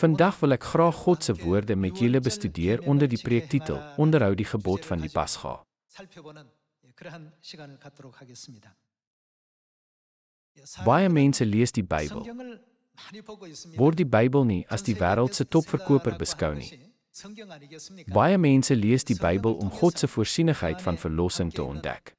Vandag wil ek graag God se woorde met julle bestudeer onder die preektitel Onderhou die gebod van die Pasga. Baie mense lees die Bybel. Word die Bybel nie as die wêreld se topverkoper beskou nie. Baie mense lees die Bybel om God se voorsienigheid van verlossing te ontdek.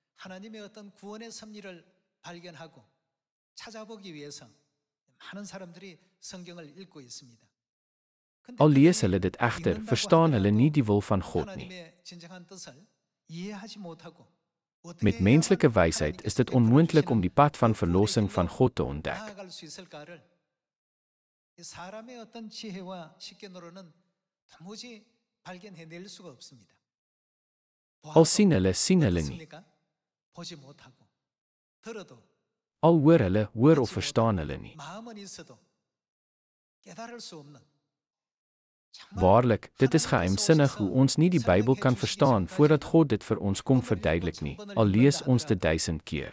Al lees hulle dit egter, verstaan hulle nie die wil van God nie. Met menslike wysheid is dit onmoontlik om die pad van verlossing van God te ontdek. Al sien hulle nie. Al hoor of verstaan hulle nie. Waarlik, dit is geheimsinnig hoe ons nie die Bybel kan verstaan voordat God dit vir ons kom verduidelik nie, al lees ons dit 1000 keer.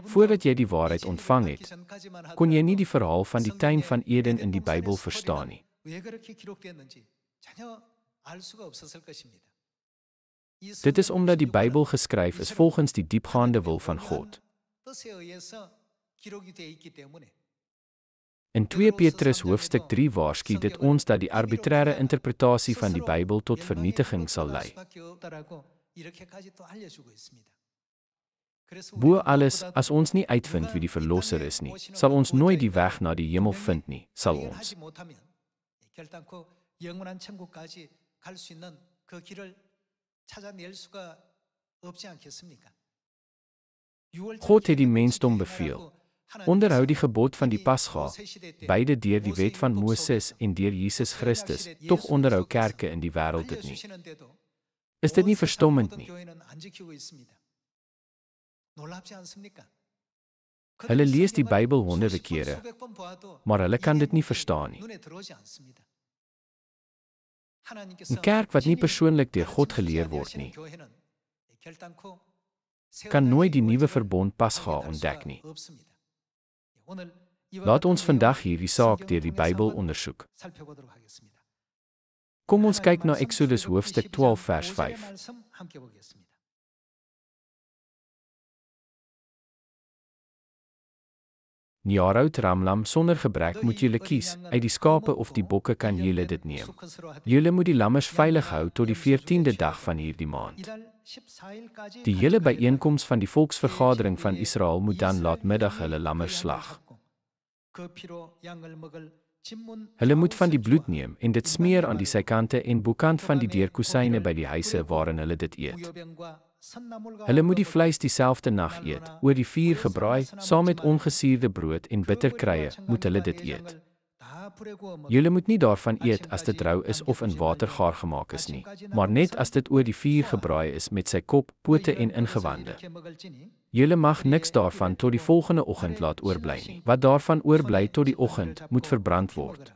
Voordat jy die waarheid ontvang het, kon jy nie die verhaal van die tuin van Eden in die Bybel verstaan nie. Dit is omdat die Bybel geskryf is volgens die diepgaande wil van God. In 2 Petrus hoofstuk 3 waarsku dit ons dat die arbitrære interpretasie van die Bybel tot vernietiging sal lei. Bo alles, as ons nie uitvind wie die verlosser is nie, sal ons nooit die weg na die hemel vind nie, sal ons. God het die mensdom beveel. Onderhou die gebod van die Pasga, beide deur die wet van Moses en deur Jesus Christus, tog onderhou kerke in die wêreld dit nie. Is dit nie verstommend nie? Hulle lees die Bybel honderde kere, maar hulle kan dit nie verstaan nie. 'n Kerk wat nie persoonlik deur God geleer word nie, kan nooit die nuwe verbond Pasga ontdek nie. Laat ons vandag hierdie saak deur die Bybel ondersoek. Kom ons kyk na Eksodus hoofstuk 12 vers 5. Jaarhout ramlam sonder gebrek moet julle kies, uit die skape of die bokke kan julle dit neem. Julle moet die lammers veilig hou tot die 14de dag van hierdie maand. Die hele byeenkoms van die volksvergadering van Israel moet dan laatmiddag hulle lammers slag. Hulle moet van die bloed neem en dit smeer aan die sykante en bokant van die deurkosyne by die huise waarin hulle dit eet. Hulle moet die vleis dieselfde nag eet, oor die vuur gebraai, saam met ongesuurde brood en bitterkrye, moet hulle dit eet. Julle moet nie daarvan eet as dit rou is of in water gaar gemaak is nie, maar net as dit oor die vuur gebraai is met sy kop, pote en ingewande. Julle mag niks daarvan tot die volgende oggend laat oorbly nie. Wat daarvan oorbly tot die oggend, moet verbrand word.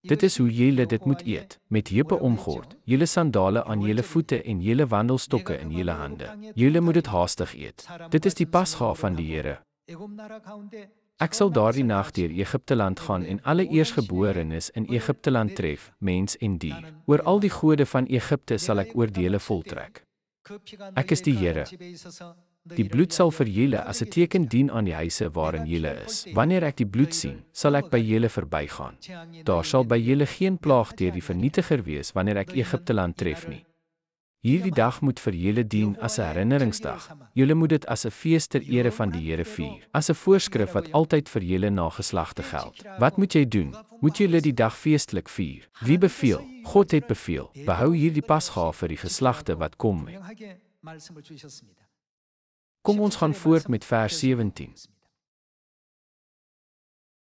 Dit is hoe julle dit moet eet, met heupe omgord, julle sandale aan julle voete en julle wandelstokke in julle hande. Julle moet dit haastig eet. Dit is die Pasga van die Here. Ek sal daardie nag deur Egipteland gaan en alle eersgeborenes in Egipteland tref, mens en dier. Oor al die gode van Egipte sal ek oordeele voltrek. Ek is die Here. Die bloed sal vir julle as 'n teken dien aan die huise waarin julle is. Wanneer ek die bloed sien, sal ek by julle verbygaan. Daar sal by julle geen plaag deur die vernietiger wees wanneer ek Egipteland tref nie. Hierdie dag moet vir julle dien as 'n herinneringsdag. Julle moet dit as 'n fees ter ere van die Here vier, as 'n voorskrif wat altyd vir julle nageslagte geld. Wat moet jy doen? Moet julle die dag feestelik vier? Wie beveel? God het beveel. Behou hierdie Pasga vir die geslagte wat kom. Kom ons gaan voort met vers 17.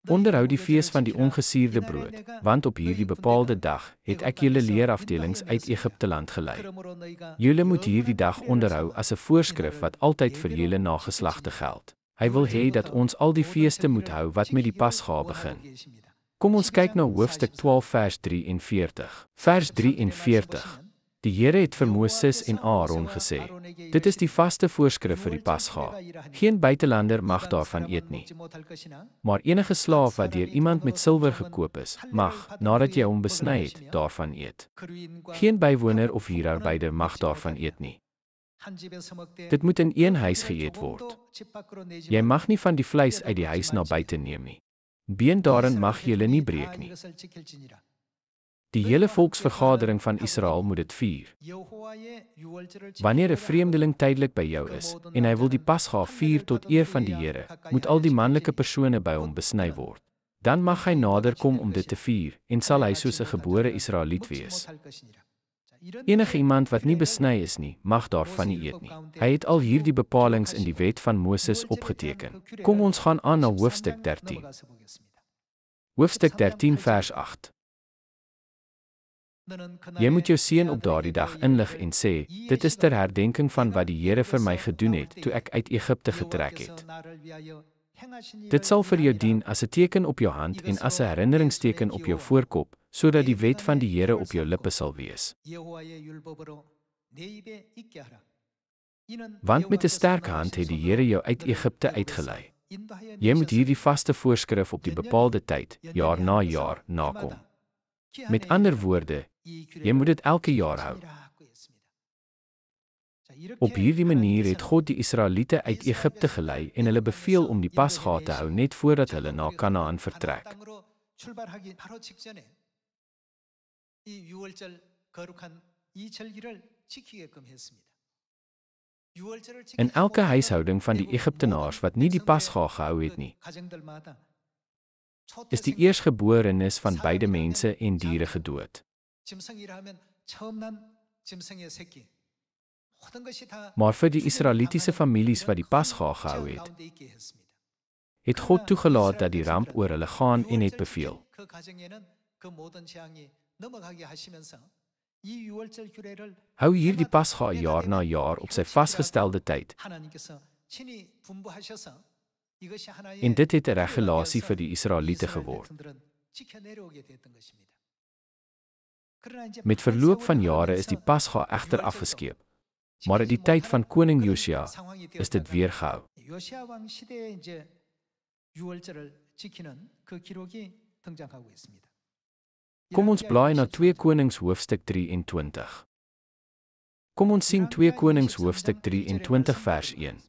Onderhou die fees van die ongesuurde brood, want op hierdie bepaalde dag het ek julle leerafdelings uit Egipteland gelei. Julle moet hierdie dag onderhou as 'n voorskrif wat altyd vir julle nageslagte geld. Hy wil hê dat ons al die feeste moet hou wat met die Pasga begin. Kom ons kyk na hoofstuk 12 vers 43. Vers 43. Die Here het vir Moses en Aaron gesê, dit is die vaste voorskrif vir die Pasga. Geen buitelander mag daarvan eet nie. Maar enige slaaf wat deur iemand met silwer gekoop is, mag, nadat jy hom besny het, daarvan eet. Geen bywoner of huurarbeider mag daarvan eet nie. Dit moet in een huis geëet word. Jy mag nie van die vleis uit die huis na buite neem nie. Been daarin mag julle nie breek nie. Die hele volksvergadering van Israel moet dit vier. Wanneer 'n vreemdeling tydelik by jou is, en hy wil die Pasga vier tot eer van die Here, moet al die manlike persone by hom besny word. Dan mag hy nader kom om dit te vier, en sal hy soos 'n gebore Israeliet wees. Enige iemand wat nie besny is nie, mag daarvan nie eet nie. Hy het al hierdie bepalings in die wet van Moses opgeteken. Kom ons gaan aan na hoofstuk 13. Hoofstuk 13 vers 8. Jy moet jou seun op daardie dag inlig en sê, dit is ter herdenking van wat die Here vir my gedoen het toe ek uit Egipte getrek het. Dit sal vir jou dien as 'n teken op jou hand en as 'n herinneringsteken op jou voorkop, sodat die wet van die Here op jou lippe sal wees. Want met 'n sterk hand het die Here jou uit Egipte uitgelei. Jy moet hierdie vaste voorskrif op die bepaalde tyd, jaar na jaar, nakom. Met ander woorde, jy moet dit elke jaar hou. Op hierdie manier het God die Israeliete uit Egipte gelei en hulle beveel om die Pasga te hou net voordat hulle na Kanaan vertrek. In elke huishouding van die Egiptenaars wat nie die Pasga gehou het nie, is die eersgeborenes van beide mense en diere gedood. Maar vir die Israelitiese families wat die Pasga gehou het, het God toegelaat dat die ramp oor hulle gaan en het beveel: hou hierdie Pasga jaar na jaar op sy vasgestelde tyd. En dit het 'n regulasie vir die Israeliete geword. Met verloop van jare is die Pasga egter afgeskeep, maar in die tyd van koning Josia is dit weer gehou. Kom ons blaai na 2 Konings hoofstuk 23. Kom ons sien 2 Konings hoofstuk 23 vers 1.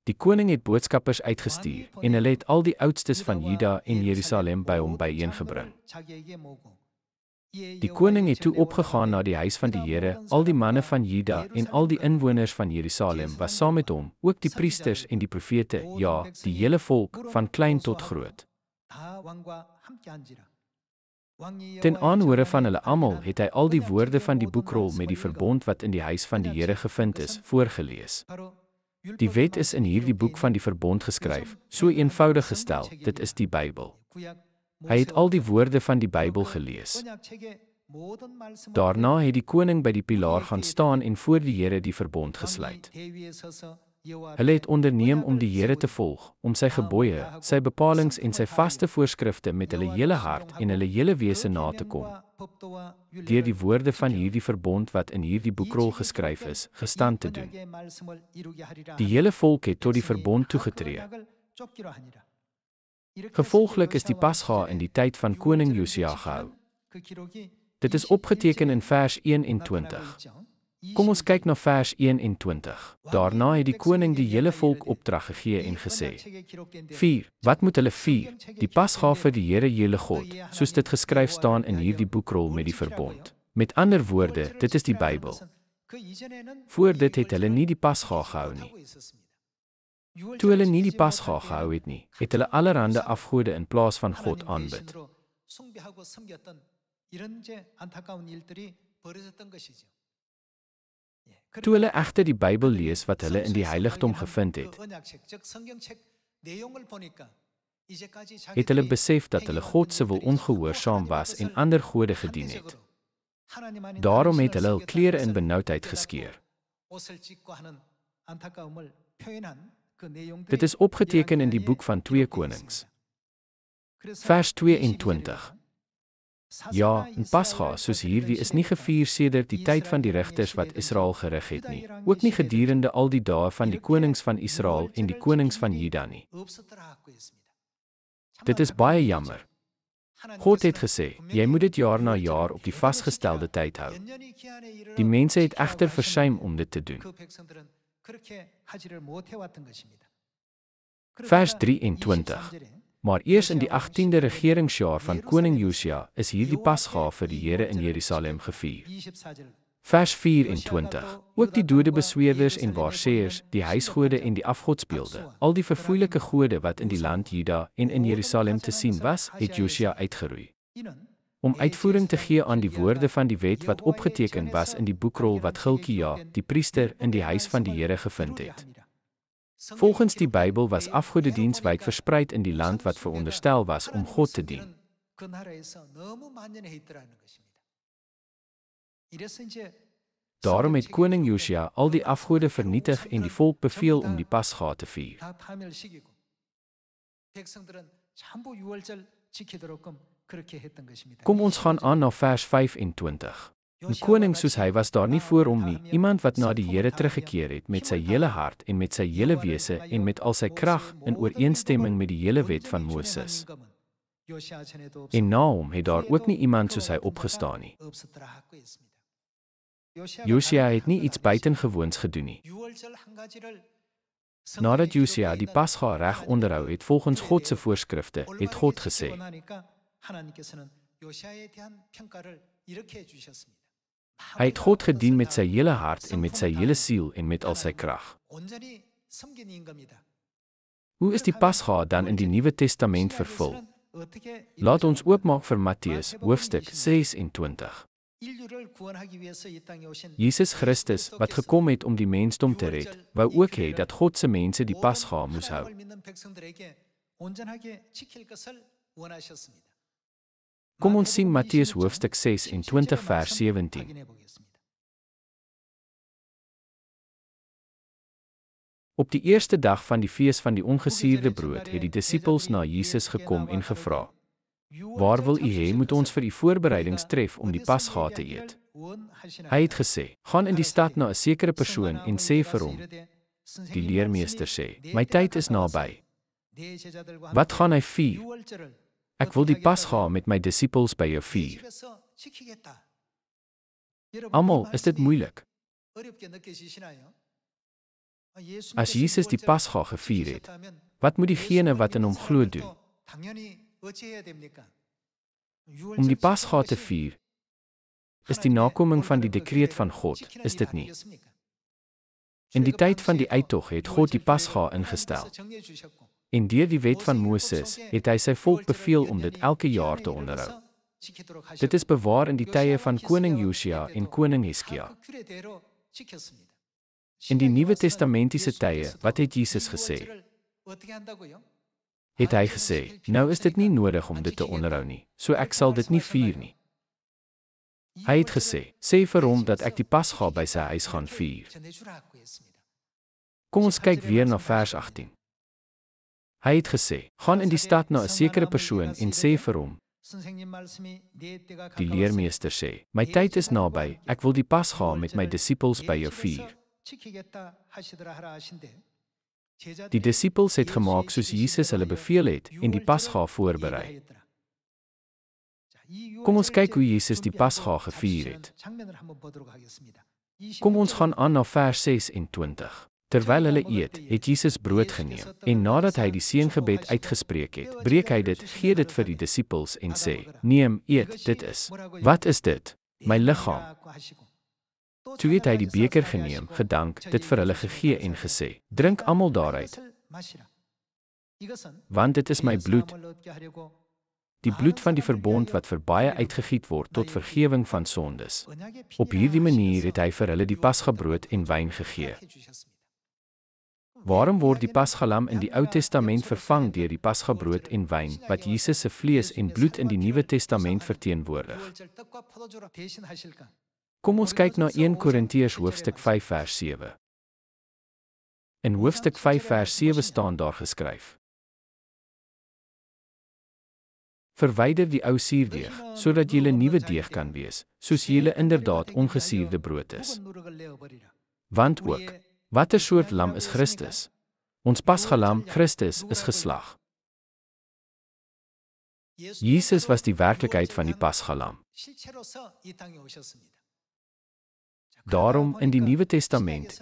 Die koning het boodskappers uitgestuur, en hulle het al die oudstes van Juda en Jerusalem by hom byeengebring. Die koning het toe opgegaan na die huis van die Here, al die manne van Juda en al die inwoners van Jerusalem was saam met hom, ook die priesters en die profete, ja, die hele volk, van klein tot groot. Ten aanhore van hulle almal het hy al die woorde van die boekrol met die verbond wat in die huis van die Here gevind is, voorgelees. Die wet is in hierdie boek van die verbond geskryf, so eenvoudig gestel, dit is die Bybel. Hy het al die woorde van die Bybel gelees. Daarna het die koning by die pilaar gaan staan en voor die Here die verbond gesluit. Hulle het onderneem om die Here te volg, om sy gebooie, sy bepalings en sy vaste voorskrifte met hulle hele hart en hulle hele wese na te kom. Deur die woorde van hierdie verbond wat in hierdie boekrol geskryf is, gestand te doen. Die hele volk het tot die verbond toegetree. Gevolglik is die Pasga in die tyd van koning Josia gehou. Dit is opgeteken in vers 21. Kom ons kyk na vers 21. Daarna het die koning die hele volk opdrag gegee en gesê: "Vier, wat moet hulle vier? Die Pasga vir die Here julle God, soos dit geskryf staan in hierdie boekrol met die verbond." Met ander woorde, dit is die Bybel. Voor dit het hulle nie die Pasga gehou nie. Toe hulle nie die Pasga gehou het nie, het hulle allerhande afgode in plaas van God aanbid. Toe hulle egter die Bybel lees wat hulle in die heiligdom gevind het, het hulle besef dat hulle God se wil ongehoorsaam was en ander gode gedien het. Daarom het hulle hul klere in benoudheid geskeur. Dit is opgeteken in die boek van 2 Konings. Vers 22. Ja, en Pasga soos hierdie is nie gevier sedert die tyd van die regters wat Israel gerig het nie, ook nie gedurende al die dae van die konings van Israel en die konings van Juda nie. Dit is baie jammer. God het gesê, jy moet dit jaar na jaar op die vasgestelde tyd hou. Die mense het egter versuim om dit te doen. Vers 23. Maar eers in die 18de regeringsjaar van koning Josia is hierdie Pasga vir die Here in Jerusalem gevier. Vers 24. Ook die dode besweerders en waarsêers, die huisgode en die afgodsbeelde, al die verfoeilike gode wat in die land Juda en in Jerusalem te sien was, het Josia uitgeroei. Om uitvoering te gee aan die woorde van die wet wat opgeteken was in die boekrol wat Hilkia, die priester, in die huis van die Here gevind het. Volgens die Bybel was afgodediens wyd verspreid in die land wat veronderstel was om God te dien. Daarom het koning Josia al die afgode vernietig en die volk beveel om die Pasga te vier. Kom ons gaan aan na vers 25. 'n Koning soos hy was daar nie voor hom nie, iemand wat na die Here teruggekeer het met sy hele hart en met sy hele wese en met al sy krag in ooreenstemming met die hele wet van Moses. En na hom het daar ook nie iemand soos hy opgestaan nie. Josia het nie iets buitengewoons gedoen nie. Nadat Josia die Pasga reg onderhou het volgens God se voorskrifte, het God gesê: Hy het God gedien met sy hele hart en met sy hele siel en met al sy krag. Hoe is die Pasga dan in die Nuwe Testament vervul? Laat ons oopmaak vir Matteus hoofstuk 26. Jesus Christus, wat gekom het om die mensdom te red, wou ook hê dat God se mense die Pasga moes hou. Kom ons sien Matteus hoofstuk 26 vers 17. Op die eerste dag van die fees van die ongesuurde brood het die disippels na Jesus gekom en gevra: Waar wil u hê moet ons vir u voorbereidings tref om die Pasga te eet? Hy het gesê: Gaan in die stad na 'n sekere persoon en sê vir hom: Die leermeester sê: My tyd is naby. Wat gaan hy vier? Ek wil die Pasga met my disippels by jou vier. Almal, is dit moeilik? As Jesus die Pasga gevier het, wat moet diegene wat in hom glo doen? Om die Pasga te vier, is die nakoming van die dekreet van God, is dit nie? In die tyd van die uittog het God die Pasga ingestel. En deur die wet van Moses het hy sy volk beveel om dit elke jaar te onderhou. Dit is bewaar in die tye van koning Josia en koning Hizkia. In die Nuwe Testamentiese tye, wat het Jesus gesê? Het hy gesê: Nou is dit nie nodig om dit te onderhou nie, so ek sal dit nie vier nie. Hy het gesê: Sê vir hom dat ek die Pasga by sy huis gaan vier. Kom ons kyk weer na vers 18. Hy het gesê: Gaan in die stad na 'n sekere persoon en sê vir hom: Die leermeester sê: My tyd is naby, ek wil die Pasga met my disippels by jou vier. Die disippels het gemaak soos Jesus hulle beveel het en die Pasga voorberei. Kom ons kyk hoe Jesus die Pasga gevier het. Kom ons gaan aan na vers 26. Terwyl hulle eet, het Jesus brood geneem, en nadat hy die seëngebed uitgespreek het, breek hy dit, gee dit vir die disippels en sê: Neem, eet, dit is. Wat is dit? My liggaam. Toe het hy die beker geneem, gedank, dit vir hulle gegee en gesê: Drink almal daaruit. Want dit is my bloed, die bloed van die verbond wat vir baie uitgegiet word tot vergewing van sondes. Op hierdie manier het hy vir hulle die Pasgabrood en wyn gegee. Waarom word die Pasgalam in die Ou Testament vervang deur die Pasgabrood en wyn, wat Jesus se vlees en bloed in die Nuwe Testament verteenwoordig? Kom ons kyk na 1 Korintiërs hoofstuk 5 vers 7. In hoofstuk 5 vers 7 staan daar geskryf: Verwyder die ou suurdeeg, sodat julle nuwe deeg kan wees, soos julle inderdaad ongesuurde brood is. Want ook, watter soort lam is Christus? Ons pasgalam, Christus, is geslag. Jesus was die werklikheid van die pasgalam. Daarom, in die Nuwe Testament,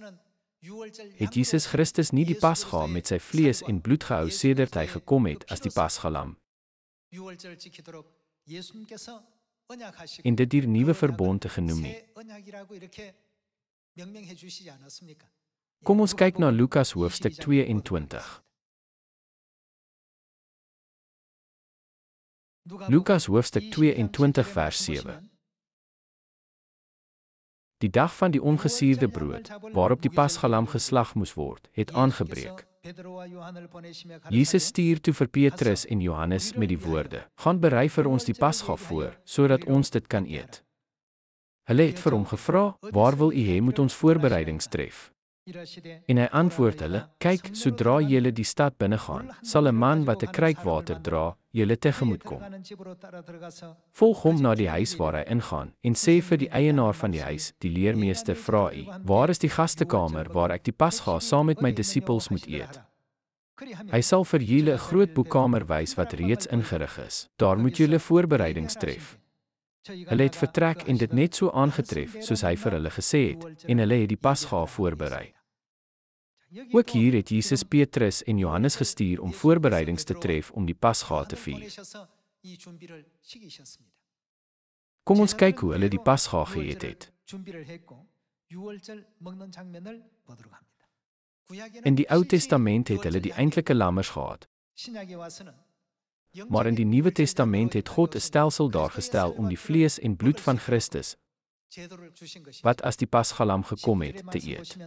het Jesus Christus nie die pasga met sy vlees en bloed gehou sedert hy gekom het as die pasgalam, en dit die nuwe verbond genoem nie. Kom ons kyk na Lukas hoofstuk 22. Lukas hoofstuk 22 vers 7. Die dag van die ongesuurde brood, waarop die pasgalam geslag moes word, het aangebreek. Jesus stuur toe vir Petrus en Johannes met die woorde: "Gaan berei vir ons die pasga voor, sodat ons dit kan eet." Hulle het vir hom gevra: "Waar wil u hê moet ons voorbereidings tref?" En hy antwoord hulle: "Kyk, sodra julle die stad binnegaan, sal 'n man wat 'n kruik water dra, julle tegemoet kom. Volg hom na die huis waar hy ingaan, en sê vir die eienaar van die huis: Die leermeester vra u, waar is die gastekamer waar ek die pasga saam met my disippels moet eet? Hy sal vir julle 'n groot boekamer wys wat reeds ingerig is. Daar moet julle voorbereidings tref." Hulle het vertrek en dit net so aangetref soos hy vir hulle gesê het, en hulle het die pasga voorberei. Ook hier het Jesus Petrus en Johannes gestuur om voorbereidings te tref om die pasga te vier. Kom ons kyk hoe hulle die pasga geëet het. In die Ou Testament het hulle die eintlike lammers gehad. Maar in die Nuwe Testament het God 'n stelsel daargestel om die vlees en bloed van Christus, wat as die pasgalam gekom het, te eet.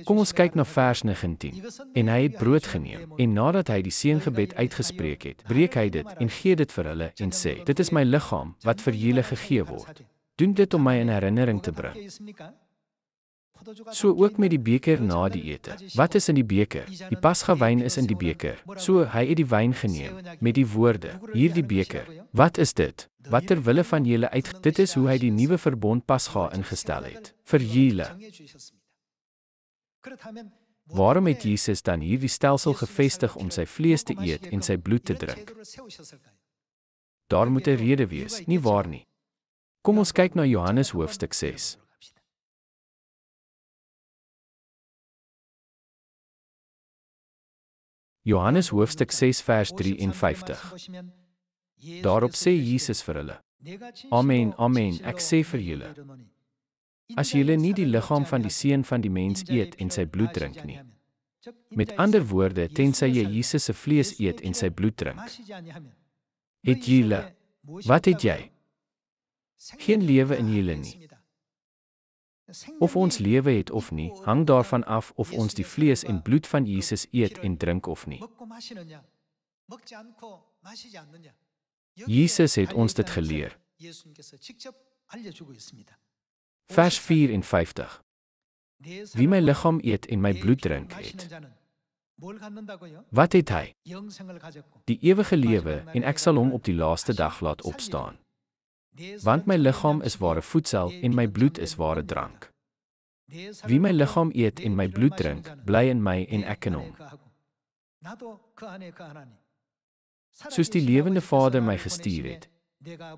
Kom ons kyk na vers 19. En hy het brood geneem, en nadat hy die seëngebed uitgespreek het, breek hy dit en gee dit vir hulle en sê: "Dit is my liggaam wat vir julle gegee word. Doen dit om my in herinnering te bring." So ook met die beker na die ete. Wat is in die beker? Die pasgawyn is in die beker. So hy het die wyn geneem met die woorde: "Hierdie beker, wat is dit? Wat ter wille van julle uit? Dit is hoe hy die nuwe verbond pasga ingestel het vir julle." Waarom het Jesus dan hierdie stelsel gevestig om sy vlees te eet en sy bloed te drink? Daar moet 'n rede wees, nie waar nie? Kom ons kyk na Johannes hoofstuk 6. Johannes hoofstuk 6 vers 53. Daarop sê Jesus vir hulle: "Amen, amen, ek sê vir julle, as julle nie die liggaam van die Seun van die mens eet en sy bloed drink nie, met ander woorde, tensy jy Jesus se vlees eet en sy bloed drink, het julle, wat het jy? Geen lewe in julle nie. Of ons lewe het of nie, hang daarvan af of ons die vlees en bloed van Jesus eet en drink of nie." Jesus het ons dit geleer. Vers 54. Wie my liggaam eet en my bloed drink het, wat het hy? Die ewige lewe, en ek sal hom op die laaste dag laat opstaan. Want my liggaam is ware voedsel en my bloed is ware drank. Wie my liggaam eet en my bloed drink, bly in my en ek in hom. Soos die lewende Vader my gestuur het,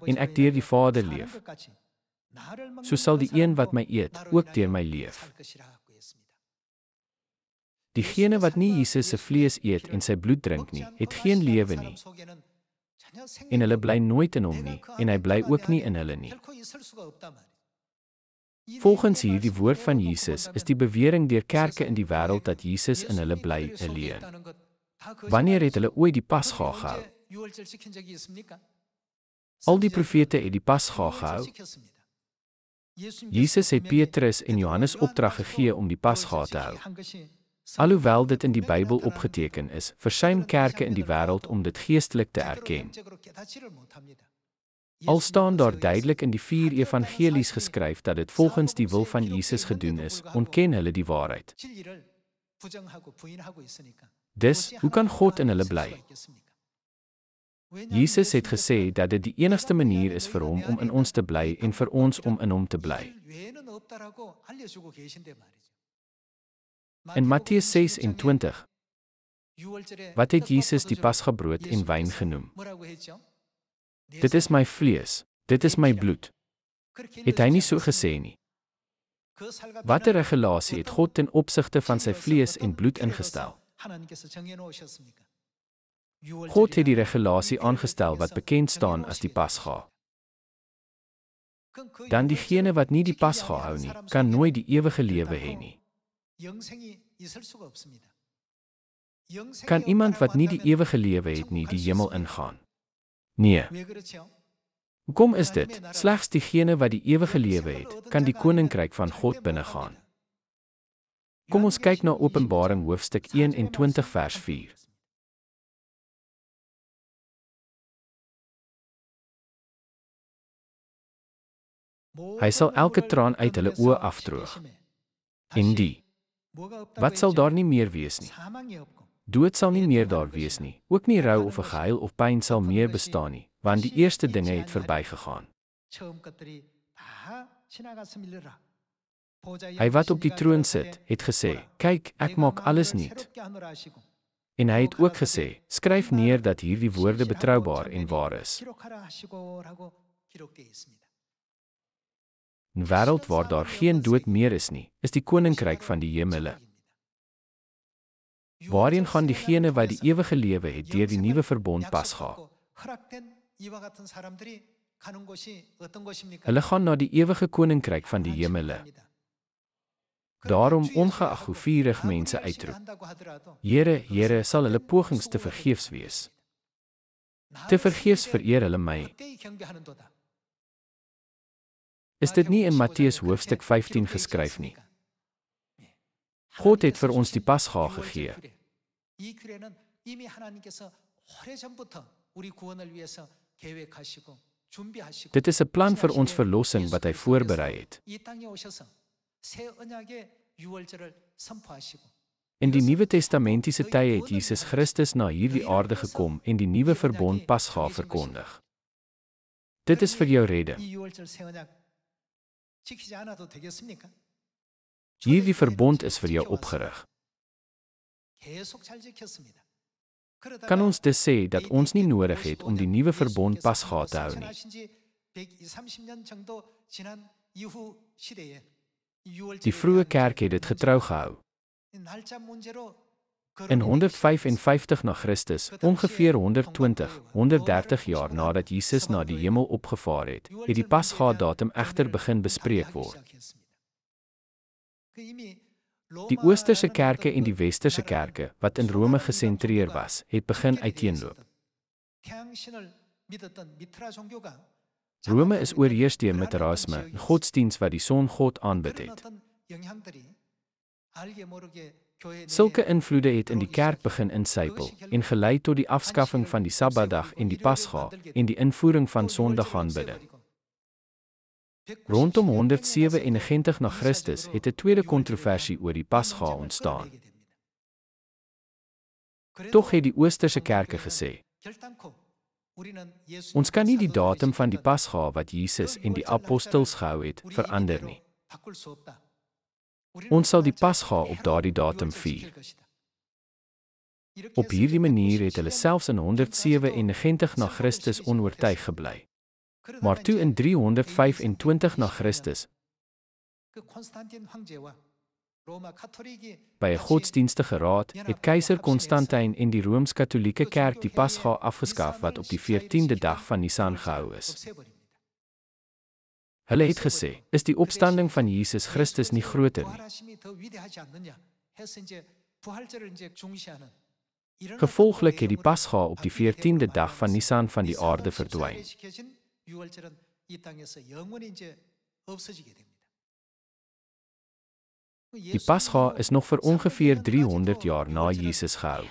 en ek deur die Vader leef, so sal die een wat my eet, ook deur my leef. Diegene wat nie Jesus se vlees eet en sy bloed drink nie, het geen lewe nie. En hulle bly nooit in hom nie, en hy bly ook nie in hulle nie. Volgens hierdie woord van Jesus is die bewering deur kerke in die wêreld dat Jesus in hulle bly 'n leuen. Wanneer het hulle ooit die pasga gehou? Al die profete het die pasga gehou. Jesus het Petrus en Johannes opdrag gegee om die pasga te hou. Alhoewel dit in die Bybel opgeteken is, versuim kerke in die wêreld om dit geestelik te erken. Al staan daar duidelik in die 4 evangelies geskryf dat dit volgens die wil van Jesus gedoen is, ontken hulle die waarheid. Dus, hoe kan God in hulle bly? Jesus het gesê dat dit die enigste manier is vir hom om in ons te bly en vir ons om in hom te bly. In Matteus 26, wat het Jesus die Pasgabrood en wyn genoem? Dit is my vlees, dit is my bloed. Het hy nie so gesê nie? Watter regulasie het God ten opsigte van sy vlees en bloed ingestel? God het die regulasie aangestel wat bekend staan as die Pasga. Dan diegene wat nie die Pasga hou nie, kan nooit die ewige lewe hê nie. Kan iemand wat nie die ewige lewe het nie die hemel ingaan? Nee. Hoekom is dit? Slegs diegene wat die ewige lewe het, kan die koninkryk van God binnegaan. Kom ons kyk na Openbaring hoofstuk 21 vers 4. Hy sal elke traan uit hulle oë afdroog. En die, wat sal daar nie meer wees nie? Dood sal nie meer daar wees nie, ook nie rou of 'n gehuil of pyn sal meer bestaan nie, want die eerste dinge het verbygegaan. Hy wat op die troon sit, het gesê, kyk, ek maak alles nuut. En hy het ook gesê, skryf neer dat hierdie woorde betroubaar en waar is. 'n Wêreld waar daar geen dood meer is nie, is die koninkryk van die hemele. Waarheen gaan diegene wat die ewige lewe het deur die nuwe verbond Pasga? Hulle gaan na die ewige koninkryk van die hemele. Daarom ongeag hoe vurig mense uitroep, Here, Here, sal hulle pogings te vergeefs wees. Te vergeefs vereer hulle my. Is dit nie in Matteus hoofstuk 15 geskryf nie? God het vir ons die Pasga gegee. Dit is 'n plan vir ons verlossing wat hy voorberei het. In die Nuwe Testamentiese tye het Jesus Christus na hierdie aarde gekom en die nuwe verbond Pasga verkondig. Dit is vir jou redding. Hierdie verbond is vir jou opgerig. Kan ons dus sê dat ons nie nodig het om die nuwe verbond Pasga te hou nie? Die vroeë kerk het dit getrou gehou. In 155 na Christus, ongeveer 130 jaar nadat Jesus na die hemel opgevaar het die Pasga datum egter begin bespreek word. Die Oosterse kerke en die Westerse kerke, wat in Rome gesentreer was, het begin uiteenloop. Rome is oorheers deur Mithraïsme, 'n godsdiens wat die songod aanbid het. Sulke invloede het in die kerk begin insypel en gelei tot die afskaffing van die Sabbatdag en die Pasga en die invoering van Sondagaanbidding. Rondom 197 na Christus het 'n tweede kontroversie oor die Pasga ontstaan. Tog het die Oosterse kerke gesê, ons kan nie die datum van die Pasga wat Jesus en die apostels gehou het, verander nie. Ons sal die Pasga op daardie datum vier. Op hierdie manier het hulle selfs in 197 na Christus onoortuig gebly. Maar toe in 325 na Christus, by 'n godsdienstige raad, het keiser Konstantin en die Rooms-Katolieke Kerk die Pasga afgeskaf wat op die 14de dag van Nisan gehou is. Hulle het gesê, is die opstanding van Jesus Christus nie groter nie? Gevolglik het die Pasga op die 14de dag van Nisan van die aarde verdwyn. Die Pasga is nog vir ongeveer 300 jaar na Jesus gehou.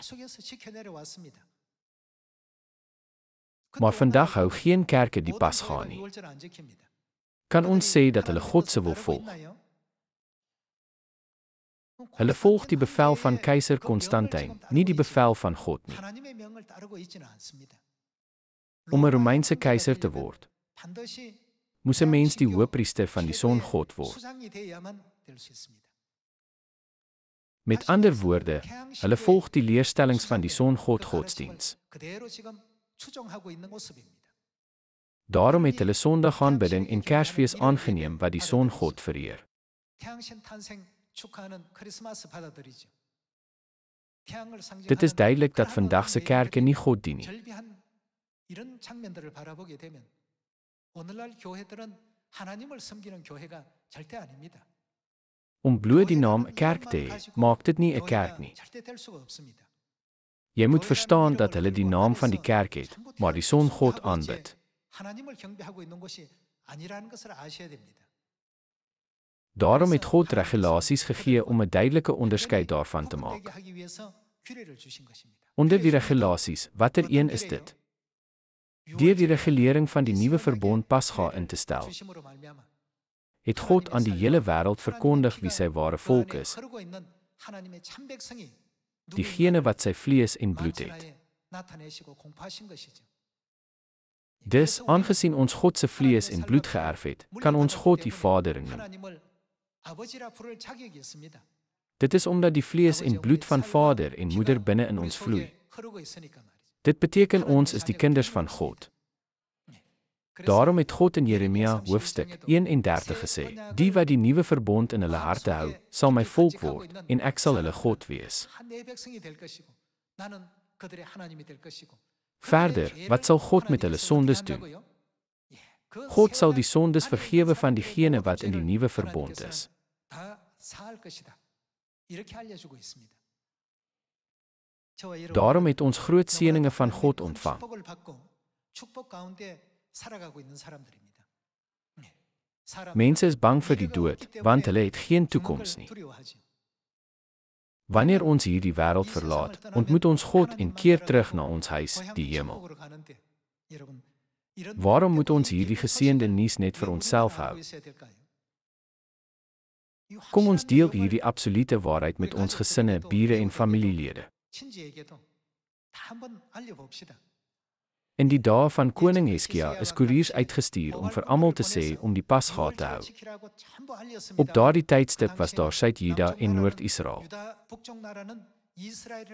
Maar vandag hou geen kerke die Pasga nie. Kan ons sê dat hulle God se wil volg? Hulle volg die bevel van keiser Konstantin, nie die bevel van God nie. Om 'n Romeinse keiser te word, moes 'n mens die hoëpriester van die songod word. Met ander woorde, hulle volg die leerstellings van die songod godsdiens. Daarom het hulle Sondagaanbidding en Kersfees aangeneem wat die songod vereer. Dit is duidelik dat vandag se kerke nie God dien nie. Om bloot die naam 'n kerk te hê, maak dit nie 'n kerk nie. Jy moet verstaan dat hulle die naam van die kerk het, maar die songod aanbid. Daarom het God regulasies gegee om 'n duidelike onderskeid daarvan te maak. Onder die regulasies, watter een is dit? Deur die regulering van die nuwe verbond Pasga in te stel, het God aan die hele wêreld verkondig wie sy ware volk is, diegene wat sy vlees en bloed het. Dus, aangesien ons God se vlees en bloed geërf het, kan ons God die Vader noem. Dit is omdat die vlees en bloed van Vader en Moeder binne in ons vloei. Dit beteken ons is die kinders van God. Daarom het God in Jeremia hoofstuk 31 gesê, die wat die nuwe verbond in hulle harte hou, sal my volk word, en ek sal hulle God wees. Verder, wat sal God met hulle sondes doen? God sal die sondes vergewe van diegene wat in die nuwe verbond is. Daarom het ons groot seëninge van God ontvang. Mense is bang vir die dood, want hulle het geen toekoms nie. Wanneer ons hierdie wêreld verlaat, ontmoet ons God en keer terug na ons huis, die hemel. Waarom moet ons hierdie geseënde nuus net vir onsself hou? Kom ons deel hierdie absolute waarheid met ons gesinne, bure en familielede. In die dae van koning Heskia is koeriers uitgestuur om vir almal te sê om die Pasga te hou. Op daardie tydstip was daar Suid-Juda en Noord-Israel.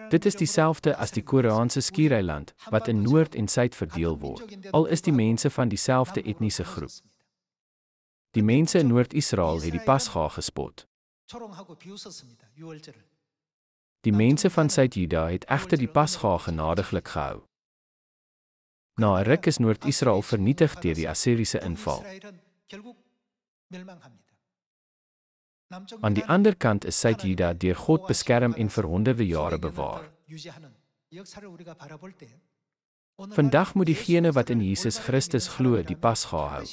Dit is dieselfde as die Koreaanse skiereiland, wat in Noord en Suid verdeel word, al is die mense van dieselfde etniese groep. Die mense in Noord-Israel het die Pasga gespot. Die mense van Suid-Juda het egter die Pasga genadiglik gehou. Na 'n ruk is Noord-Israel vernietig deur die Assiriese inval. Aan die ander kant is Suid-Juda deur God beskerm en vir honderde jare bewaar. Vandag moet diegene wat in Jesus Christus glo die Pasga hou.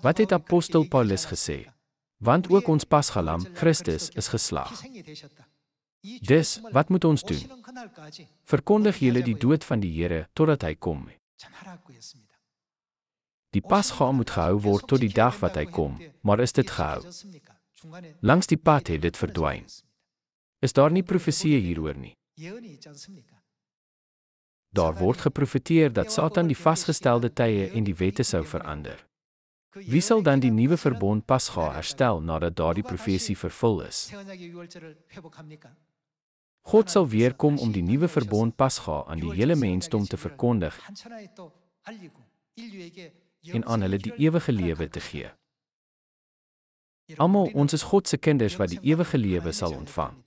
Wat het apostel Paulus gesê? Want ook ons Pasgalam, Christus, is geslag. Dus, wat moet ons doen? Verkondig julle die dood van die Here totdat hy kom. Die Pasga moet gehou word tot die dag wat hy kom, maar is dit gehou? Langs die pad het dit verdwyn. Is daar nie profeseë hieroor nie? Daar word geprofeteer dat Satan die vasgestelde tye en die wette sou verander. Wie sal dan die nuwe verbond Pasga herstel nadat daardie profesie vervul is? God sal weer kom om die nuwe verbond Pasga aan die hele mensdom te verkondig en aan hulle die ewige lewe te gee. Almal ons is God se kinders wat die ewige lewe sal ontvang.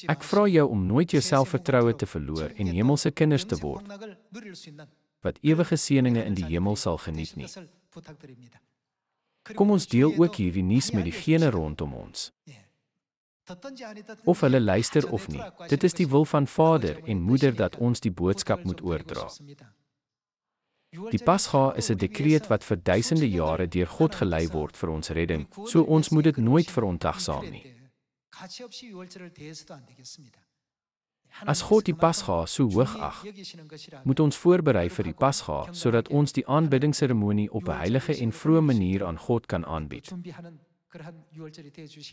Ek vra jou om nooit jou selfvertroue te verloor en hemelse kinders te word, wat ewige seëninge in die hemel sal geniet nie. Kom ons deel ook hierdie nuus met diegene rondom ons. Of hulle luister of nie, dit is die wil van Vader en Moeder dat ons die boodskap moet oordra. Die Pasga is 'n dekreet wat vir duisende jare deur God gelei word vir ons redding, so ons moet dit nooit verontagsaam nie. As God die Pasga so hoog ag, moet ons voorberei vir die Pasga sodat ons die aanbiddingsseremonie op 'n heilige en vrome manier aan God kan aanbied.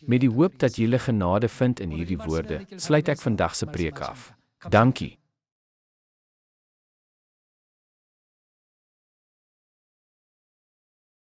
Met die hoop dat julle genade vind in hierdie woorde, sluit ek vandag se preek af. Dankie.